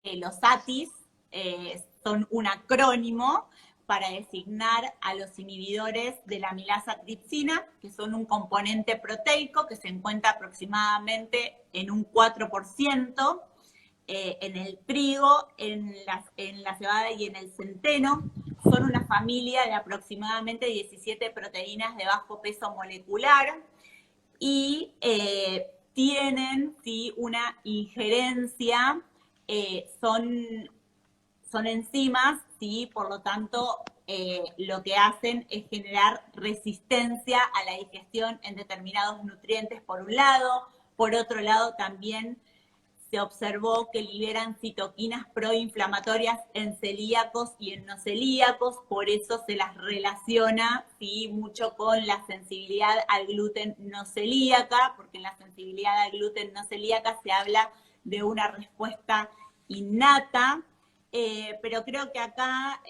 los ATIs son un acrónimo para designar a los inhibidores de la amilasa tripsina, que son un componente proteico que se encuentra aproximadamente en un 4%, en el trigo, en la cebada y en el centeno. Son una familia de aproximadamente 17 proteínas de bajo peso molecular y tienen ¿sí? una injerencia, son enzimas, ¿sí? Por lo tanto, lo que hacen es generar resistencia a la digestión en determinados nutrientes por un lado, por otro lado también se observó que liberan citoquinas proinflamatorias en celíacos y en no celíacos, por eso se las relaciona ¿sí? mucho con la sensibilidad al gluten no celíaca, porque en la sensibilidad al gluten no celíaca se habla de una respuesta innata, pero creo que acá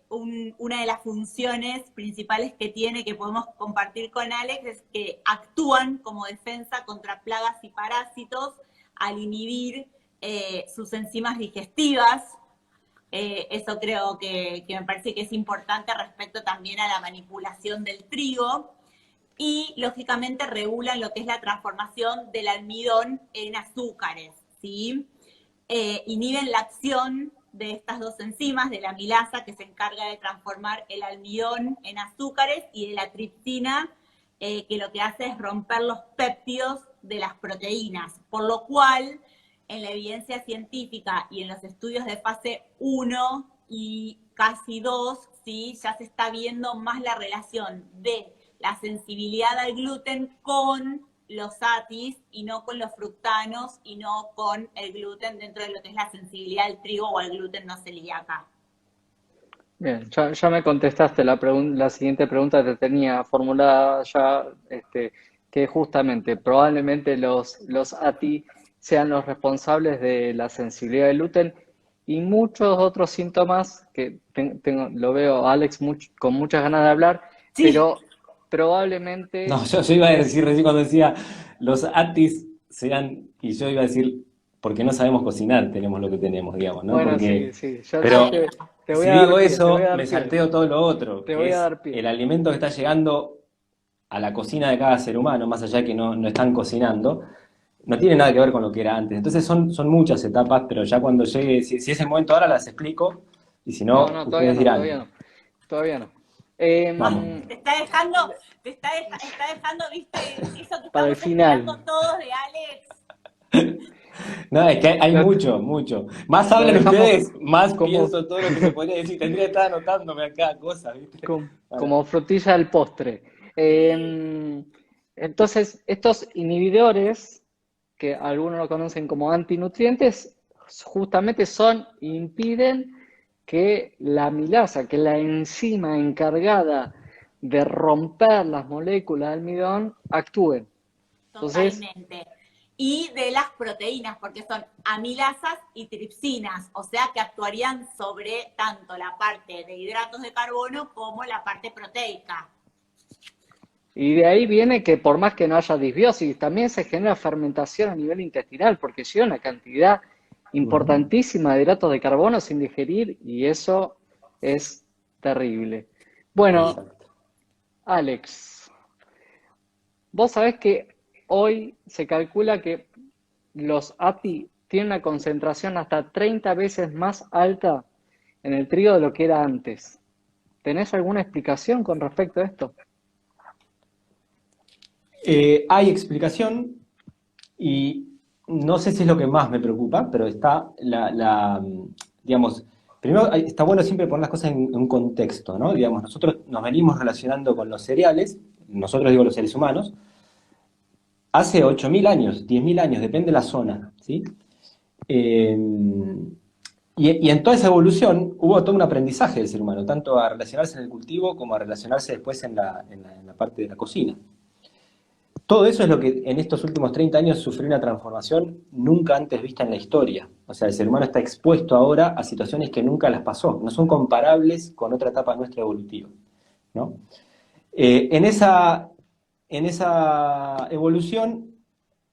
una de las funciones principales que tiene, que podemos compartir con Alex, es que actúan como defensa contra plagas y parásitos al inhibir sus enzimas digestivas. Eso creo que me parece que es importante respecto también a la manipulación del trigo. Y lógicamente regulan lo que es la transformación del almidón en azúcares, ¿sí? Inhiben la acción de estas dos enzimas, de la amilasa, que se encarga de transformar el almidón en azúcares, y de la tripsina, que lo que hace es romper los péptidos de las proteínas, por lo cual en la evidencia científica y en los estudios de fase 1 y casi 2, ¿sí? ya se está viendo más la relación de la sensibilidad al gluten con los ATIs y no con los fructanos y no con el gluten dentro de lo que es la sensibilidad al trigo o al gluten no celíaca. Bien, ya me contestaste la siguiente pregunta que te tenía formulada ya, que justamente probablemente los ATI sean los responsables de la sensibilidad al gluten y muchos otros síntomas que lo veo a Alex con muchas ganas de hablar, Sí, pero No, probablemente yo iba a es, decir recién cuando decía los ATIS sean, y yo iba a decir, porque no sabemos cocinar, tenemos lo que tenemos, digamos, ¿no? bueno, sí, Porque, sí, bueno, te voy si a digo dar pie, te voy a eso, dar me pie, salteo todo lo otro, te que voy a es dar pie. el alimento que está llegando a la cocina de cada ser humano, más allá de que no están cocinando, no tiene nada que ver con lo que era antes. Entonces son muchas etapas, pero ya cuando llegue, si es el momento ahora, las explico, y si No, no, no, todavía ustedes no, todavía dirán, no, todavía no. vamos. te Em, está dejando, está dejando, viste, eso que para el estamos esperando final. todos de Alex. No, es que hay Lo, mucho, mucho. Más lo hablan dejamos ustedes, más como, pienso todo lo que se podría decir. Tendría que estar anotándome acá cosas, ¿viste? Para- como frutilla del postre. Sí, Entonces, estos inhibidores, que algunos lo conocen como antinutrientes, justamente impiden que la amilasa, que la enzima encargada de romper las moléculas de almidón, actúen. Entonces, totalmente. Y de las proteínas, porque son amilasas y tripsinas, o sea que actuarían sobre tanto la parte de hidratos de carbono como la parte proteica. y de ahí viene que por más que no haya disbiosis, también se genera fermentación a nivel intestinal, porque si hay una cantidad Ujú. importantísima de hidratos de carbono sin digerir y eso es terrible. Bueno, Exacto. Alex, vos sabés que hoy se calcula que los ATI tienen una concentración hasta 30 veces más alta en el trigo de lo que era antes. ¿Tenés alguna explicación con respecto a esto? Hay explicación y no sé si es lo que más me preocupa, pero está digamos, primero está bueno siempre poner las cosas en un contexto, ¿no? Digamos, nosotros nos venimos relacionando con los cereales, nosotros digo los seres humanos, hace 8.000 años, 10.000 años, depende de la zona, ¿sí? Eh, y en toda esa evolución hubo todo un aprendizaje del ser humano, tanto a relacionarse en el cultivo como a relacionarse después en la parte de la cocina. Todo eso es lo que en estos últimos 30 años sufrió una transformación nunca antes vista en la historia. O sea, el ser humano está expuesto ahora a situaciones que nunca las pasó, no son comparables con otra etapa nuestra evolutiva, ¿no? En esa evolución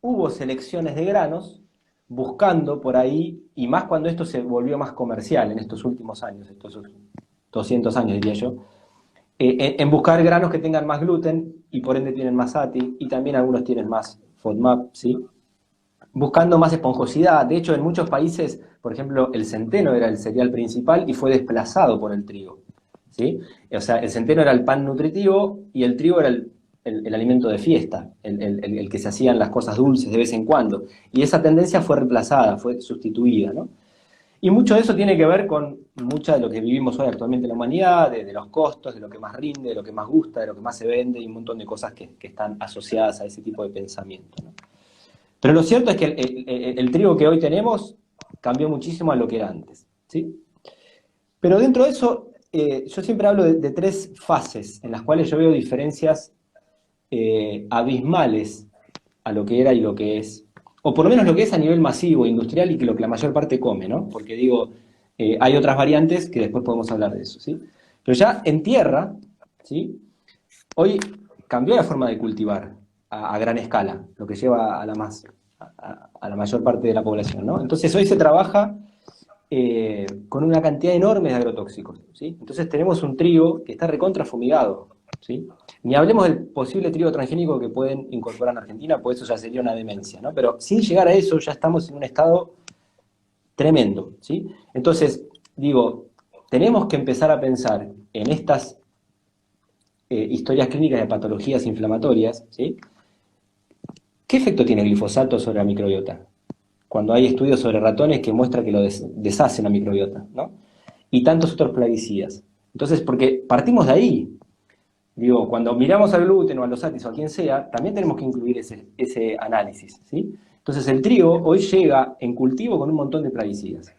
hubo selecciones de granos buscando por ahí y más cuando esto se volvió más comercial en estos últimos años, estos 200 años diría yo, en buscar granos que tengan más gluten y por ende tienen más ATI y también algunos tienen más FODMAP, ¿sí? Buscando más esponjosidad. De hecho, en muchos países, por ejemplo, el centeno era el cereal principal y fue desplazado por el trigo, ¿sí? O sea, el centeno era el pan nutritivo y el trigo era el alimento de fiesta, el que se hacían las cosas dulces de vez en cuando. Y esa tendencia fue reemplazada, fue sustituida, ¿no? Y mucho de eso tiene que ver con mucha de lo que vivimos hoy actualmente en la humanidad, de los costos, de lo que más rinde, de lo que más gusta, de lo que más se vende y un montón de cosas que están asociadas a ese tipo de pensamiento, ¿no? Pero lo cierto es que el trigo que hoy tenemos cambió muchísimo a lo que era antes, ¿sí? Pero dentro de eso, yo siempre hablo de tres fases en las cuales yo veo diferencias abismales a lo que era y lo que es, o por lo menos lo que es a nivel masivo, industrial y que lo que la mayor parte come, ¿no? Porque digo, hay otras variantes que después podemos hablar de eso, ¿sí? Pero ya en tierra, ¿sí? Hoy cambió la forma de cultivar a gran escala, lo que lleva a la mayor parte de la población, ¿no? Entonces hoy se trabaja con una cantidad enorme de agrotóxicos, ¿sí? Entonces tenemos un trigo que está recontra fumigado, ¿sí? Ni hablemos del posible trigo transgénico que pueden incorporar en Argentina, pues eso ya sería una demencia, ¿no? Pero sin llegar a eso ya estamos en un estado tremendo, ¿sí? Entonces, digo, tenemos que empezar a pensar en estas historias clínicas de patologías inflamatorias, ¿sí? ¿Qué efecto tiene el glifosato sobre la microbiota? Cuando hay estudios sobre ratones que muestran que lo deshacen la microbiota, ¿no? Y tantos otros plaguicidas. Entonces, porque partimos de ahí. Digo, cuando miramos al gluten o a los ATIs o a quien sea, también tenemos que incluir ese análisis, ¿sí? Entonces el trigo hoy llega en cultivo con un montón de plaguicidas,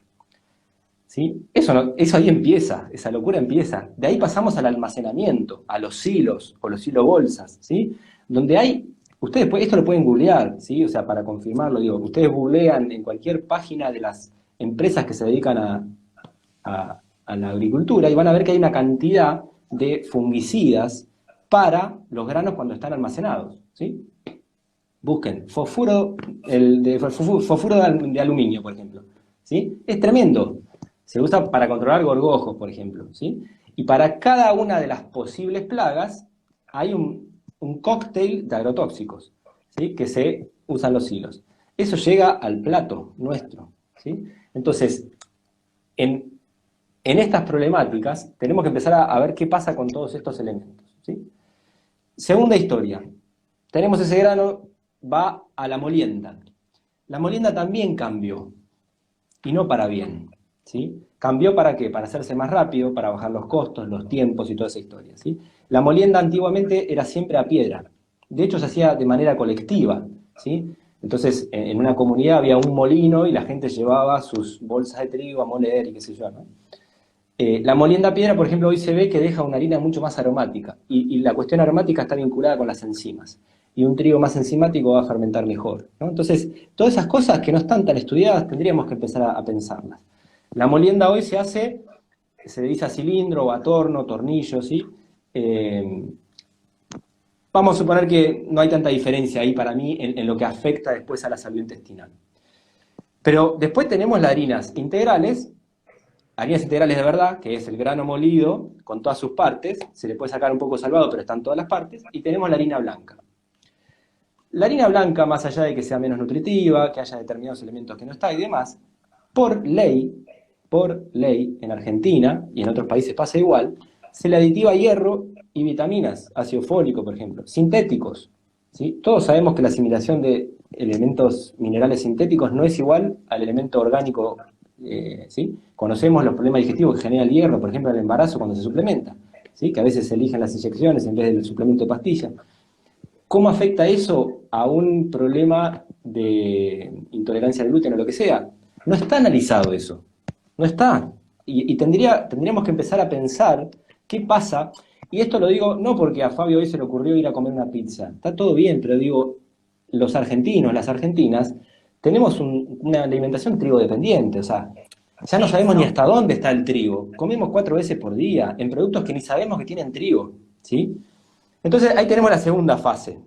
¿sí? Eso ahí empieza, esa locura empieza. De ahí pasamos al almacenamiento, a los silos o los silobolsas, ¿sí? Donde hay, ustedes esto lo pueden googlear, ¿sí? O sea, para confirmarlo, digo, ustedes googlean en cualquier página de las empresas que se dedican a la agricultura y van a ver que hay una cantidad de fungicidas para los granos cuando están almacenados, ¿sí? Busquen fosfuro de aluminio, por ejemplo, ¿sí? Es tremendo. Se usa para controlar gorgojos, por ejemplo, ¿sí? Y para cada una de las posibles plagas hay un cóctel de agrotóxicos, ¿sí? Que se usan los silos. Eso llega al plato nuestro, ¿sí? Entonces, en estas problemáticas tenemos que empezar a ver qué pasa con todos estos elementos, ¿sí? Segunda historia. Tenemos ese grano, va a la molienda. La molienda también cambió, y no para bien, ¿sí? ¿Cambió para qué? Para hacerse más rápido, para bajar los costos, los tiempos y toda esa historia, ¿sí? La molienda antiguamente era siempre a piedra. De hecho, se hacía de manera colectiva, ¿sí? Entonces, en una comunidad había un molino y la gente llevaba sus bolsas de trigo a moler y qué sé yo, ¿no? La molienda a piedra, por ejemplo, hoy se ve que deja una harina mucho más aromática. Y la cuestión aromática está vinculada con las enzimas. Y un trigo más enzimático va a fermentar mejor, ¿no? Entonces, todas esas cosas que no están tan estudiadas, tendríamos que empezar a pensarlas. La molienda hoy se dice a cilindro o a torno, tornillo, ¿sí? Vamos a suponer que no hay tanta diferencia ahí para mí en lo que afecta después a la salud intestinal. Pero después tenemos las harinas integrales de verdad, que es el grano molido con todas sus partes, se le puede sacar un poco salvado, pero están todas las partes, y tenemos la harina blanca. La harina blanca, más allá de que sea menos nutritiva, que haya determinados elementos que no está y demás, por ley, en Argentina, y en otros países pasa igual, se le aditiva hierro y vitaminas, ácido fólico, por ejemplo, sintéticos, ¿sí? Todos sabemos que la asimilación de elementos minerales sintéticos no es igual al elemento orgánico, ¿sí? Conocemos los problemas digestivos que genera el hierro, por ejemplo, en el embarazo cuando se suplementa, ¿sí? Que a veces se eligen las inyecciones en vez del suplemento de pastilla. ¿Cómo afecta eso a un problema de intolerancia al gluten o lo que sea? No está analizado eso, no está. Y tendríamos que empezar a pensar qué pasa, y esto lo digo no porque a Fabio hoy se le ocurrió ir a comer una pizza, está todo bien, pero digo, los argentinos, las argentinas, tenemos una alimentación trigo dependiente, o sea, ya no sabemos ni hasta dónde está el trigo, comemos 4 veces por día en productos que ni sabemos que tienen trigo, ¿sí? Entonces ahí tenemos la segunda fase.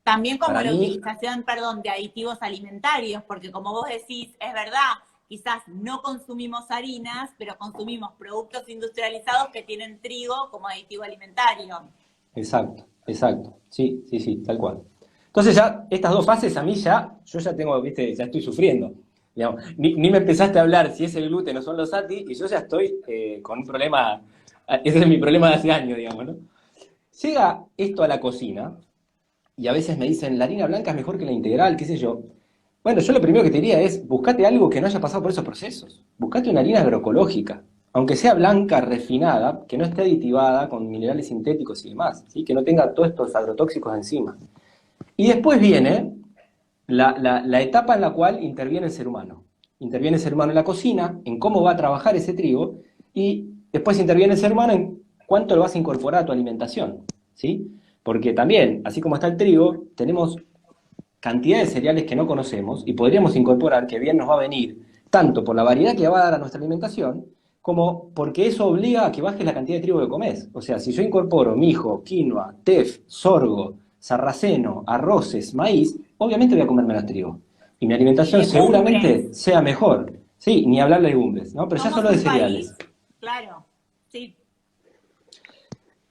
También como Para la mí, utilización, perdón, de aditivos alimentarios, porque como vos decís, es verdad quizás no consumimos harinas, pero consumimos productos industrializados que tienen trigo como aditivo alimentario. Exacto, exacto. Sí, sí, sí, tal cual. Entonces ya, estas dos fases a mí ya, yo ya tengo, viste, ya estoy sufriendo. Digamos, ni me empezaste a hablar si es el gluten o son los ATI, y yo ya estoy con un problema, ese es mi problema de hace años, digamos, ¿no? Llega esto a la cocina, y a veces me dicen, la harina blanca es mejor que la integral, qué sé yo. Bueno, yo lo primero que te diría es, buscate algo que no haya pasado por esos procesos. Buscate una harina agroecológica, aunque sea blanca, refinada, que no esté aditivada con minerales sintéticos y demás, ¿sí? Que no tenga todos estos agrotóxicos encima. Y después viene la etapa en la cual interviene el ser humano. Interviene el ser humano en la cocina, en cómo va a trabajar ese trigo, y después interviene el ser humano en cuánto lo vas a incorporar a tu alimentación, ¿sí? Porque también, así como está el trigo, tenemos cantidad de cereales que no conocemos y podríamos incorporar que bien nos va a venir tanto por la variedad que va a dar a nuestra alimentación, como porque eso obliga a que bajes la cantidad de trigo que comes. O sea, si yo incorporo mijo, quinoa, tef, sorgo, sarraceno, arroces, maíz, obviamente voy a comer menos trigo. Y mi alimentación Legumbres. seguramente sea mejor. Sí, ni hablar legumbres, ¿no? Pero ya Somos solo de un país, cereales. claro, sí.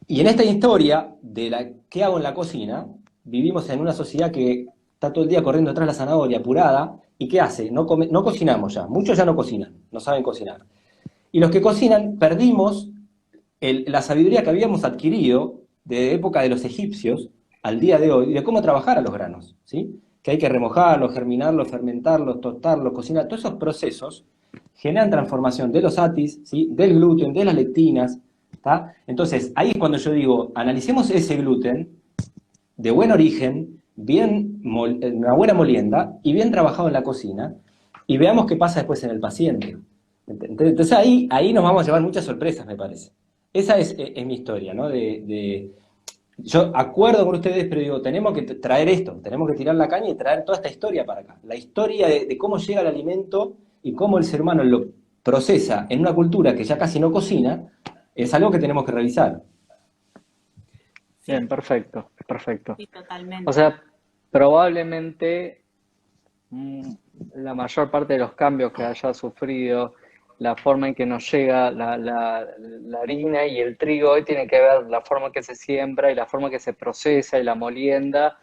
Y en esta historia de la qué hago en la cocina, vivimos en una sociedad que está todo el día corriendo detrás de la zanahoria apurada, ¿y qué hace? No cocinamos ya, muchos ya no cocinan, no saben cocinar. Y los que cocinan perdimos la sabiduría que habíamos adquirido de época de los egipcios al día de hoy, de cómo trabajar a los granos, ¿sí? Que hay que remojarlos, germinarlos, fermentarlos, tostarlos, cocinar, todos esos procesos generan transformación de los atis, ¿sí? Del gluten, de las lectinas, ¿tá? Entonces, ahí es cuando yo digo, analicemos ese gluten de buen origen, una buena molienda y bien trabajado en la cocina, y veamos qué pasa después en el paciente. Entonces ahí nos vamos a llevar muchas sorpresas, me parece. Esa es mi historia, ¿no? Yo acuerdo con ustedes, pero digo, tenemos que traer esto, tenemos que tirar la caña y traer toda esta historia para acá. La historia de cómo llega el alimento y cómo el ser humano lo procesa en una cultura que ya casi no cocina, es algo que tenemos que revisar. Bien, Sí, perfecto, perfecto. sí, O totalmente. sea, probablemente mm, la mayor parte de los cambios que haya sufrido, la forma en que nos llega la harina y el trigo hoy tiene que ver la forma en que se siembra y la forma en que se procesa y la molienda.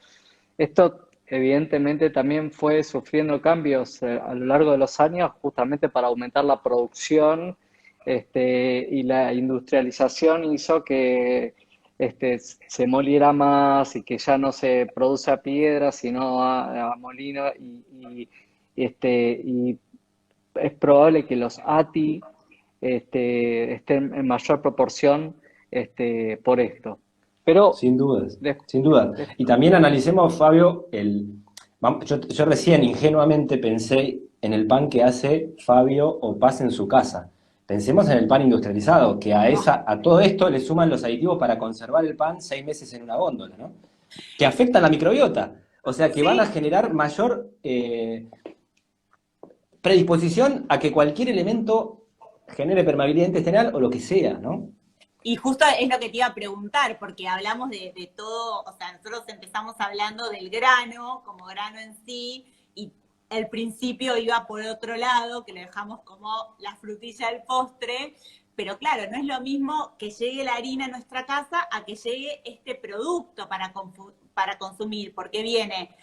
Esto evidentemente también fue sufriendo cambios a lo largo de los años justamente para aumentar la producción, y la industrialización hizo que se moliera más y que ya no se produce a piedra, sino a molino y es probable que los ATI estén en mayor proporción por esto. Pero, Sin dudas, des- sin duda. des- Y también analicemos, Fabio, yo recién ingenuamente pensé en el pan que hace Fabio o Paz en su casa. Pensemos en el pan industrializado, que a todo esto le suman los aditivos para conservar el pan 6 meses en una góndola, ¿no? Que afectan la microbiota. O sea, que van a Sí, generar mayor predisposición a que cualquier elemento genere permeabilidad intestinal o lo que sea, ¿no? y justo es lo que te iba a preguntar, porque hablamos de todo, o sea, nosotros empezamos hablando del grano, como grano en sí, y el principio iba por otro lado, que lo dejamos como la frutilla del postre, pero claro, no es lo mismo que llegue la harina a nuestra casa a que llegue este producto para consumir, porque viene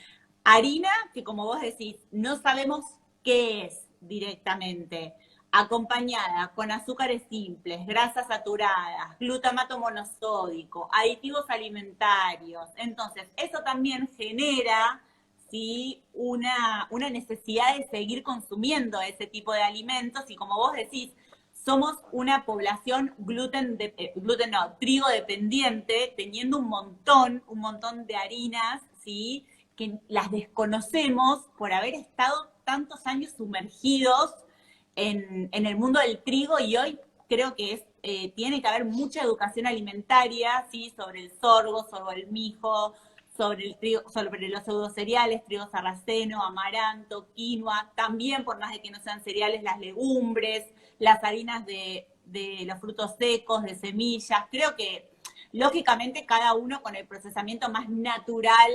harina que como vos decís, no sabemos qué es directamente, acompañada con azúcares simples, grasas saturadas, glutamato monosódico, aditivos alimentarios. Entonces, eso también genera, ¿sí?, una necesidad de seguir consumiendo ese tipo de alimentos y como vos decís, somos una población gluten no, trigo dependiente, teniendo un montón de harinas, ¿sí?, que las desconocemos por haber estado tantos años sumergidos en el mundo del trigo y hoy creo que tiene que haber mucha educación alimentaria, ¿sí?, sobre el sorgo, sobre el mijo, sobre el trigo, sobre los pseudocereales, trigo sarraceno, amaranto, quinoa, también por más de que no sean cereales, las legumbres, las harinas de los frutos secos, de semillas. Creo que lógicamente cada uno con el procesamiento más natural,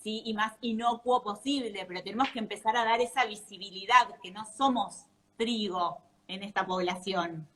¿sí?, y más inocuo posible, pero tenemos que empezar a dar esa visibilidad, que no somos trigo en esta población?